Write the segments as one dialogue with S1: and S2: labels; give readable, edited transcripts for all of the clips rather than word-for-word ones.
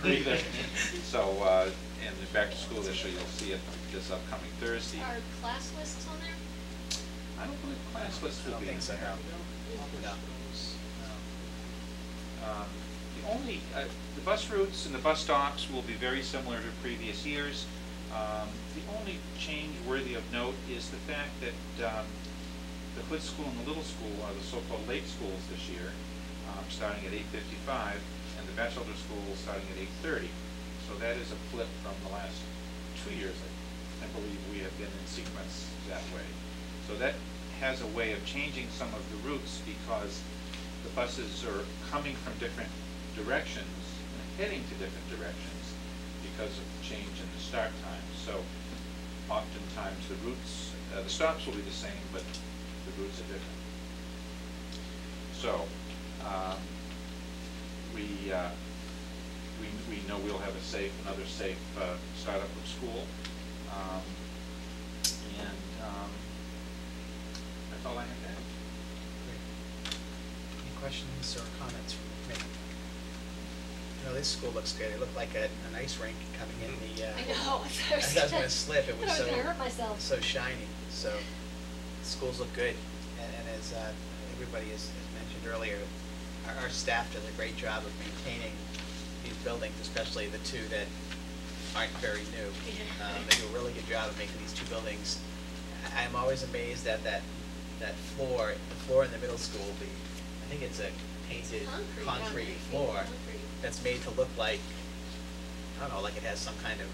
S1: either. So, in the back to school issue, you'll see it this upcoming Thursday.
S2: Are class lists on there?
S1: I don't believe class lists will be in
S3: so.
S1: there.
S3: No.
S1: The only, the bus routes and the bus stops will be very similar to previous years. The only change worthy of note is the fact that the Hood School and the Little School are the so-called late schools this year, starting at 8:55, and the Batchelder School starting at 8:30. So that is a flip from the last 2 years. I believe we have been in sequence that way. So that has a way of changing some of the routes because the buses are coming from different directions and heading to different directions because of the change in the start time. So oftentimes the routes, the stops will be the same, but the routes are different. So we know we'll have another safe startup of school, and that's all I have to add.
S3: Any questions or comments from the committee? You know, this school looks good. It looked like an ice rink coming in the.
S2: I know.
S3: I thought I was going to slip. It was
S2: I was going to hurt myself.
S3: so shiny. So schools look good, and as everybody has mentioned earlier, our staff does a great job of maintaining these buildings, especially the two that aren't very new. They do a really good job of making these two buildings. I'm always amazed at that floor. The floor in the middle school, I think it's a painted concrete floor that's made to look like, I don't know, like it has some kind of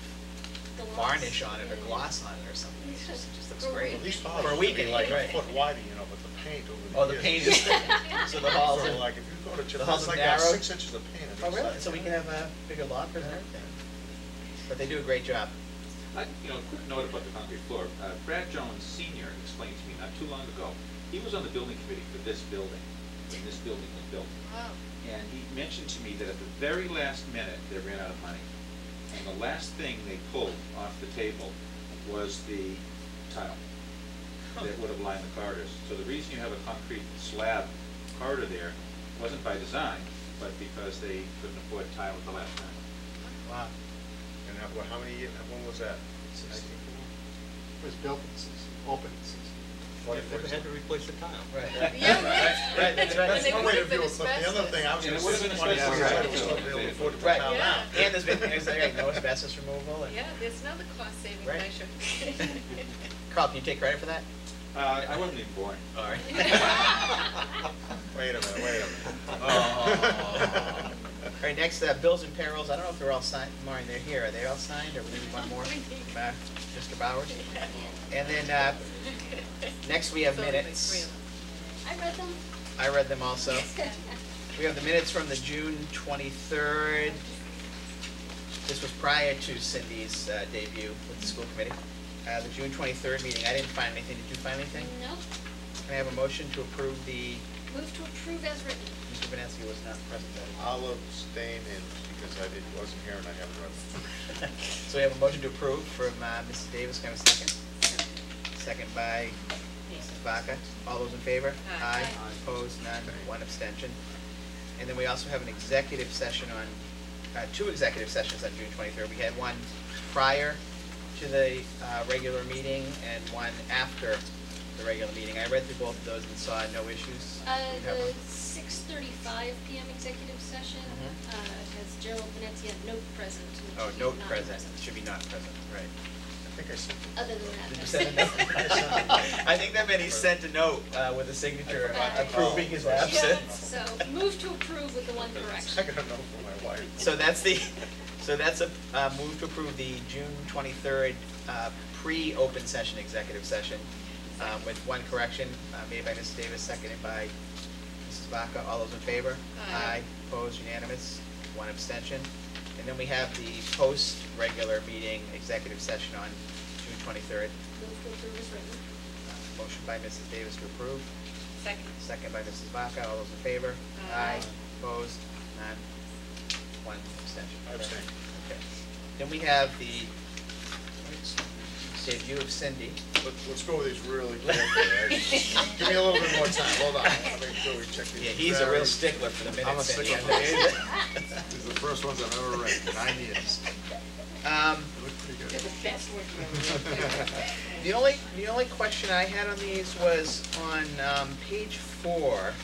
S3: varnish on it or gloss on it or something. It just looks great.
S4: Well, these
S3: For a weekend,
S4: like
S3: right.
S4: a foot wide, you know, but the paint over the
S3: Oh, the paint is thick. So the halls
S4: so
S3: are
S4: like if you go to
S3: the
S4: Chip,
S3: halls
S4: it's
S3: are
S4: like
S3: narrow.
S4: 6 inches of paint.
S3: Oh, really? So we can have bigger lockers and everything. But they do a great job.
S1: You know, a quick note about the concrete floor. Brad Jones Sr. explained to me not too long ago, he was on the building committee for this building, when this building was built.
S2: Wow.
S1: And he mentioned to me that at the very last minute, they ran out of money. And the last thing they pulled off the table was the tile that would have lined the corridors. So the reason you have a concrete slab corridor there wasn't by design, but because they couldn't afford tile at the last time.
S3: Wow.
S4: And how many years, when was that?
S5: It was built in open in 60.
S6: Never had to replace the tile.
S3: Right.
S2: Yeah, right.
S3: That's right.
S2: And they
S4: No
S2: would
S4: way to
S2: have been
S4: view it, but the other
S2: asbestos.
S4: thing, I was
S1: And
S4: gonna
S1: it would have
S4: say,
S1: been
S4: funny, I was
S1: asbestos,
S4: gonna say,
S1: right.
S4: they would afford to put
S3: Right.
S4: tile
S2: Yeah.
S4: down.
S3: And there's been no asbestos removal. And
S2: Yeah, there's another cost-saving
S3: Right.
S2: measure.
S3: Carl, can you take credit for that?
S1: I wasn't even born.
S3: All right.
S4: Wait a minute.
S3: Oh. All right, next, bills and payrolls. I don't know if they're all signed. Maureen, they're here. Are they all signed, or we need one more? Mr. Bowers? And then, next we have
S2: So only
S3: minutes.
S2: 3 of them.
S7: I read them.
S3: I read them also. We have the minutes from the June 23rd. This was prior to Cindy's debut with the school committee. The June 23rd meeting, I didn't find anything. Did you find anything?
S7: No.
S3: Can I have a motion to approve the,
S7: Move to approve as written.
S3: Mr. Vineski was not present that evening.
S4: I'll abstain because I wasn't here and I haven't read it.
S3: So we have a motion to approve from Mrs. Davis. Can I have a second? Second by Mrs. Vaca. All those in favor?
S2: Aye.
S3: Opposed? None. One abstention. And then we also have an executive session on, 2 executive sessions on June 23rd. We had one prior to the regular meeting and one after the regular meeting. I read through both of those and saw no issues. You have
S7: The
S3: one?
S7: 6:35 p.m. executive session
S3: Mhm.
S7: has Gerald Venezia note present. which
S3: Oh,
S7: he
S3: note
S7: not
S3: present. It should be not present, right.
S4: I think I sent it.
S7: Other than that.
S3: Did you
S7: that's
S3: send a
S7: it.
S3: note? I think that meant he sent a note with a signature approving his
S7: Yeah,
S3: absence.
S7: so move to approve with the one
S4: I
S7: correction.
S4: got a note from my wife.
S3: So that's a move to approve the June 23rd pre-open session executive session with one correction made by Mrs. Davis, seconded by Mrs. Vaca. All those in favor?
S2: Aye.
S3: Opposed, unanimous, one abstention. And then we have the post-regular meeting executive session on June 23rd.
S7: Move to approve as written.
S3: Motion by Mrs. Davis to approve,
S2: Second.
S3: second by Mrs. Vaca. All those in favor?
S2: Aye.
S3: Opposed, none, one abstention.
S4: I abstain.
S3: Okay. Then we have the Dave, you have Cindy.
S4: Let's go with these really carefully, right? Give me a little bit more time, hold on, let me make sure we check these.
S3: Yeah, he's a real
S4: very-
S3: stickler for the minutes.
S4: I'm a
S3: Cindy.
S4: stickler for these. These are the first ones I've ever read, 9 years. They look pretty
S2: They're
S4: good.
S2: the best ones you've ever read.
S3: The only question I had on these was on page 4.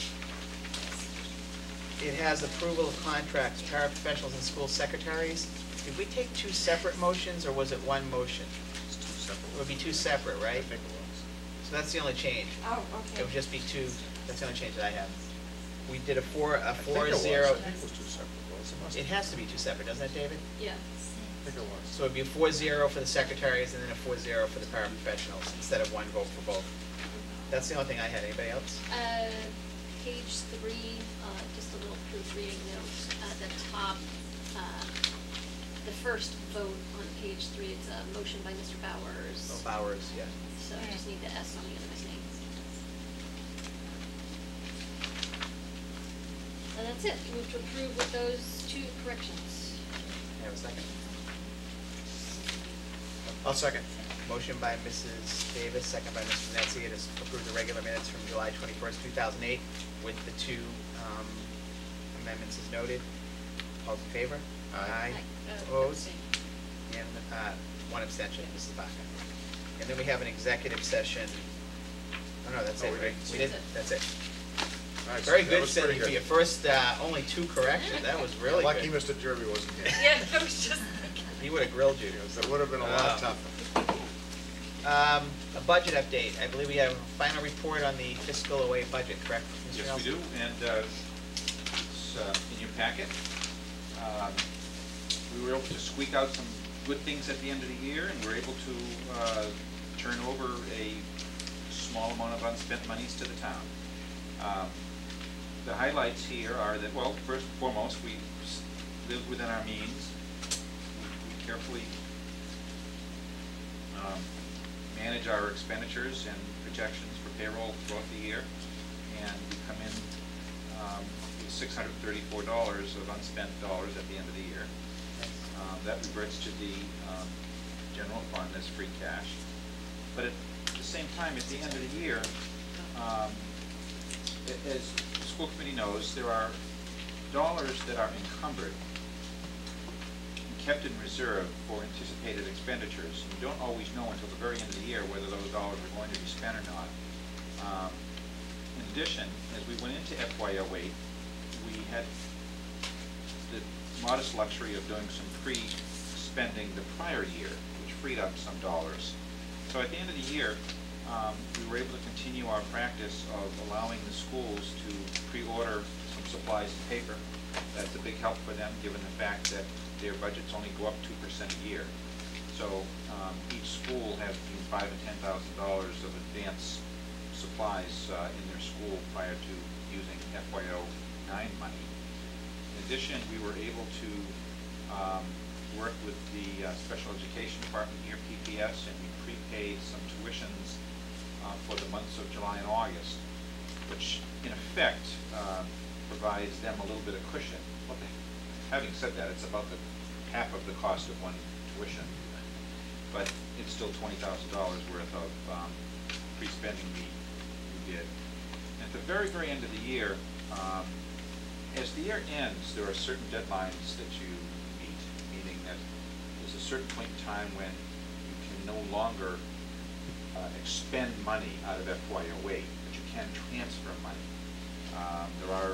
S3: It has approval of contracts, paraprofessionals and school secretaries. Did we take 2 separate motions, or was it 1 motion?
S4: It's 2 separate.
S3: It would be 2 separate,
S4: I
S3: right?
S4: think it was.
S3: So that's the only change.
S2: Oh,
S3: It
S2: okay.
S3: would just be 2, that's the only change that I have. We did a 4-0.
S4: I think it was 2 separate votes. It must
S3: It
S4: have.
S3: has to be 2 separate, doesn't it, David?
S7: Yeah.
S4: I think it was.
S3: So it'd be 4-0 for the secretaries and then a 4-0 for the paraprofessionals, instead of 1 vote for both. That's the only thing I had. Anybody else?
S7: Page 3, just a little proofreading note at the top. The first vote on page 3, it's a motion by Mr. Bowers.
S3: Oh, Bowers, yeah.
S7: So I just need the S on the end of his name. And that's it. Move to approve with those 2 corrections.
S3: Can I have a second?
S4: I'll second.
S3: Motion by Mrs. Davis, second by Mr. Venezia to approve the regular minutes from July 21st, 2008 with the 2 amendments as noted. All in favor?
S4: Aye.
S3: Opposed? And 1 abstention, Mrs. Baca. And then we have an executive session. Oh, no, that's
S4: Oh,
S3: it,
S4: we
S3: right?
S4: didn't.
S3: We did, that's it.
S4: Nice.
S3: Very
S4: That
S3: good,
S4: was pretty
S3: Cindy, for
S4: good.
S3: your first, only 2 corrections. That was really
S4: Lucky
S3: good.
S4: Mr. Derby wasn't here.
S2: Yeah, I was just.
S3: He would have grilled you.
S4: Because that would have been a lot tougher.
S3: A budget update. I believe we have a final report on the fiscal 08 budget, correct, Mr.
S1: Yes, we
S3: Nelson?
S1: do, and it's in your packet. We were able to squeak out some good things at the end of the year, and we're able to turn over a small amount of unspent monies to the town. The highlights here are that, well, first and foremost, we lived within our means. We carefully manage our expenditures and projections for payroll throughout the year, and we come in with $634 of unspent dollars at the end of the year. That reverts to the general fund as free cash. But at the same time, at the end of the year, as the school committee knows, there are dollars that are encumbered and kept in reserve for anticipated expenditures. You don't always know until the very end of the year whether those dollars are going to be spent or not. In addition, as we went into FY08, we had the modest luxury of doing some pre-spending the prior year, which freed up some dollars. So at the end of the year, we were able to continue our practice of allowing the schools to pre-order some supplies and paper. That's a big help for them, given the fact that their budgets only go up 2% a year. So each school has between $5,000 and $10,000 of advance supplies in their school prior to using FY09 money. In addition, we were able to work with the Special Education Department here, PPS, and we prepaid some tuitions for the months of July and August, which in effect provides them a little bit of cushion. Well, having said that, it's about half of the cost of one tuition, but it's still $20,000 worth of pre-spending we did. And at the very, very end of the year, as the year ends, there are certain deadlines that you meet, meaning that there's a certain point in time when you can no longer expend money out of FY08, but you can transfer money. There are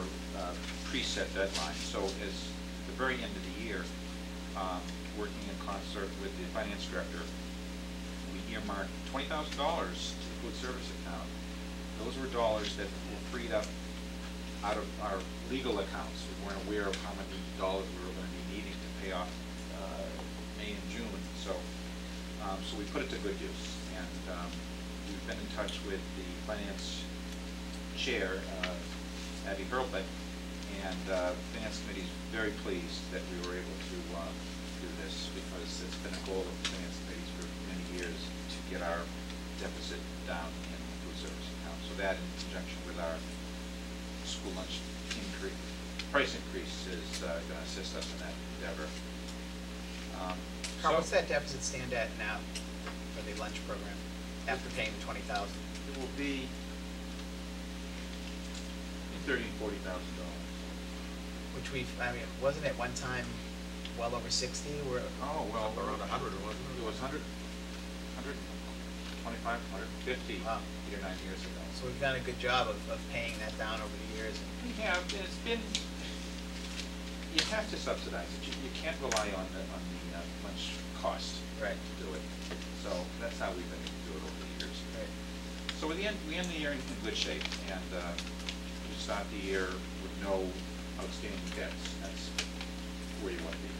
S1: preset deadlines. So as at the very end of the year, working in concert with the finance director, we earmarked $20,000 to the food service account. Those were dollars that were freed up out of our legal accounts. We weren't aware of how many dollars we were going to be needing to pay off May and June. So we put it to good use. And we've been in touch with the finance chair, Abby Hurlbut, and the finance committee is very pleased that we were able to do this, because it's been a goal of the finance committees for many years to get our deficit down in the food service account. So that, in conjunction with our school lunch price increase, is going to assist us in that endeavor.
S3: Carl, what's that deficit stand at now for the lunch program after paying the $20,000?
S1: It will be $30,000 and $40,000.
S3: Which I mean, wasn't it one time well over 60? We're
S1: Oh, well,
S6: Around 100, wasn't it?
S1: It was 125, 150,
S3: Wow.
S1: 8 or 9 years ago.
S3: So we've done a good job of paying that down over the years.
S1: We have, and it's been, you have to subsidize it. You can't rely on the lunch cost
S3: Right.
S1: to do it. So that's how we've been able to do it over the years.
S3: Right.
S1: So we end the year in good shape, and we start the year with no outstanding debts. That's where you want to be.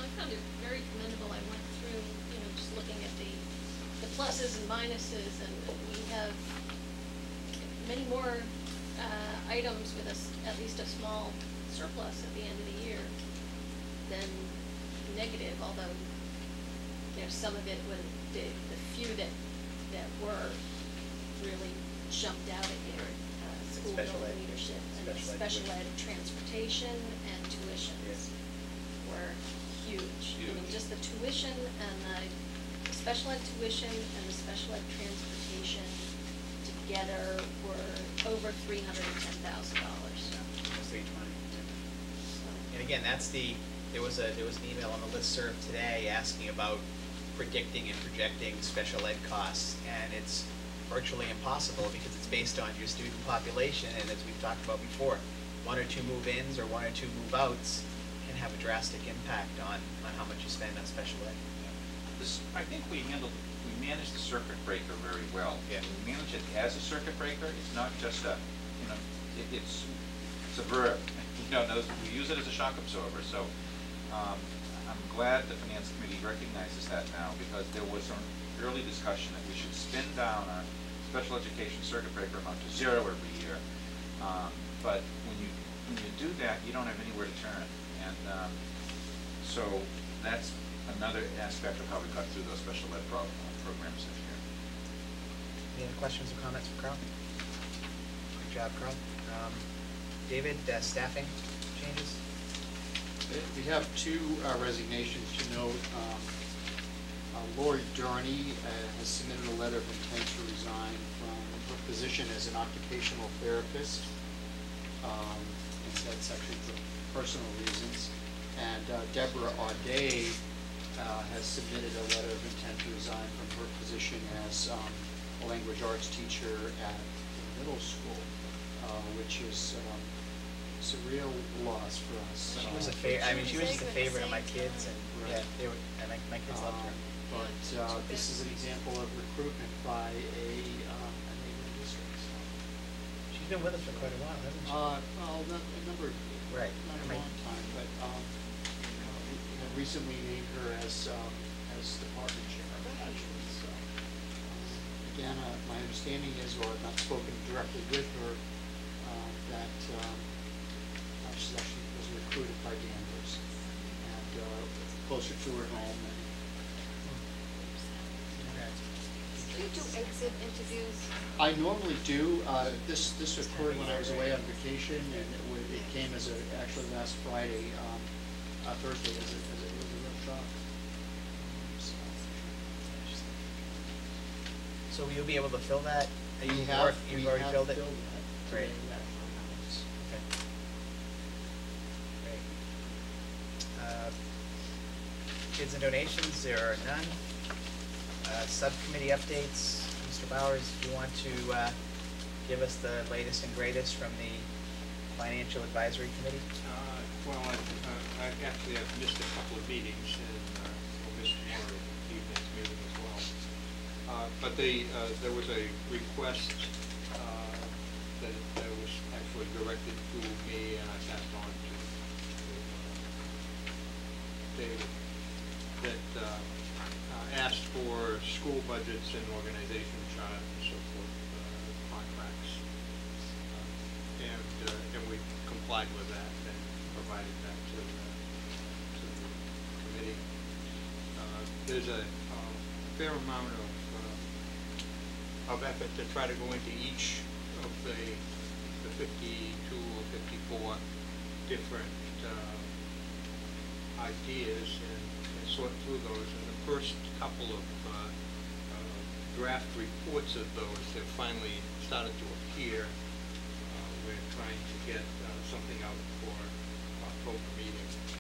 S7: I found it very commendable. I went through, just looking at the pluses and minuses, and we have many more items with at least a small surplus at the end of the year than negative, although there's some of it when the few that were really jumped out at you. School
S3: Special
S7: building
S3: ed.
S7: leadership and
S3: Special
S7: special
S3: ed.
S7: ed transportation and tuitions
S3: Yes.
S7: were huge. I mean,
S1: Huge.
S7: just the tuition and the special ed tuition and the special ed transportation together were over $310,000.
S3: That's each money. And again, there was an email on the listserv today asking about predicting and projecting special ed costs, and it's virtually impossible because it's based on your student population, and as we've talked about before, 1 or 2 move-ins or 1 or 2 move-outs can have a drastic impact on how much you spend on special ed.
S1: I think we managed the circuit breaker very well.
S3: Yeah.
S1: We manage it as a circuit breaker. It's not just it's a verb. We use it as a shock absorber. So I'm glad the finance committee recognizes that now, because there was some early discussion that we should spin down our special education circuit breaker amount to 0 every year. But when you do that, you don't have anywhere to turn. And so that's another aspect of how we cut through those special ed programs this year.
S3: Any other questions or comments for Carl? Good job, Carl. David, staffing changes?
S5: We have 2 resignations to note. Lori Darney has submitted a letter of intent to resign from her position as an occupational therapist. And that's actually for personal reasons. And Deborah Audet has submitted a letter of intent to resign from her position as a language arts teacher at the middle school, which is it's a real loss for us.
S3: She was she was just a favorite of my kids, and
S5: Right.
S3: yeah, my kids loved her.
S5: But this is an example of recruitment by a neighboring district. So.
S3: She's been with us for quite a while, hasn't she?
S5: Well, not a number,
S3: Right.
S5: not a long time, but we have recently named her as department chair, actually. So again, my understanding is, or I've not spoken directly with her, that she actually was recruited by Danvers and closer to her home. And,
S7: Do you do exit interviews?
S5: I normally do. This occurred when I was away on vacation, and it came as actually last Friday, Thursday, as a real shock.
S3: So will you be able to fill that?
S5: We
S3: You've
S5: have
S3: already filled it?
S5: that
S3: Great.
S5: today, yeah.
S3: Okay. Great. Kids and donations, there are none. Subcommittee updates, Mr. Bowers, do you want to give us the latest and greatest from the Financial Advisory Committee?
S8: Well, I actually have missed a couple of meetings, and we'll miss tomorrow evening's meeting as well. But there was a request that was actually directed to me, and I passed on to David, that asked for school budgets and organization chart and so forth, contracts. And we complied with that and provided that to the committee. There's a fair amount of effort to try to go into each of the 52 or 54 different ideas and sort through those, and the first couple of draft reports of those have finally started to appear. We're trying to get something out for October meeting.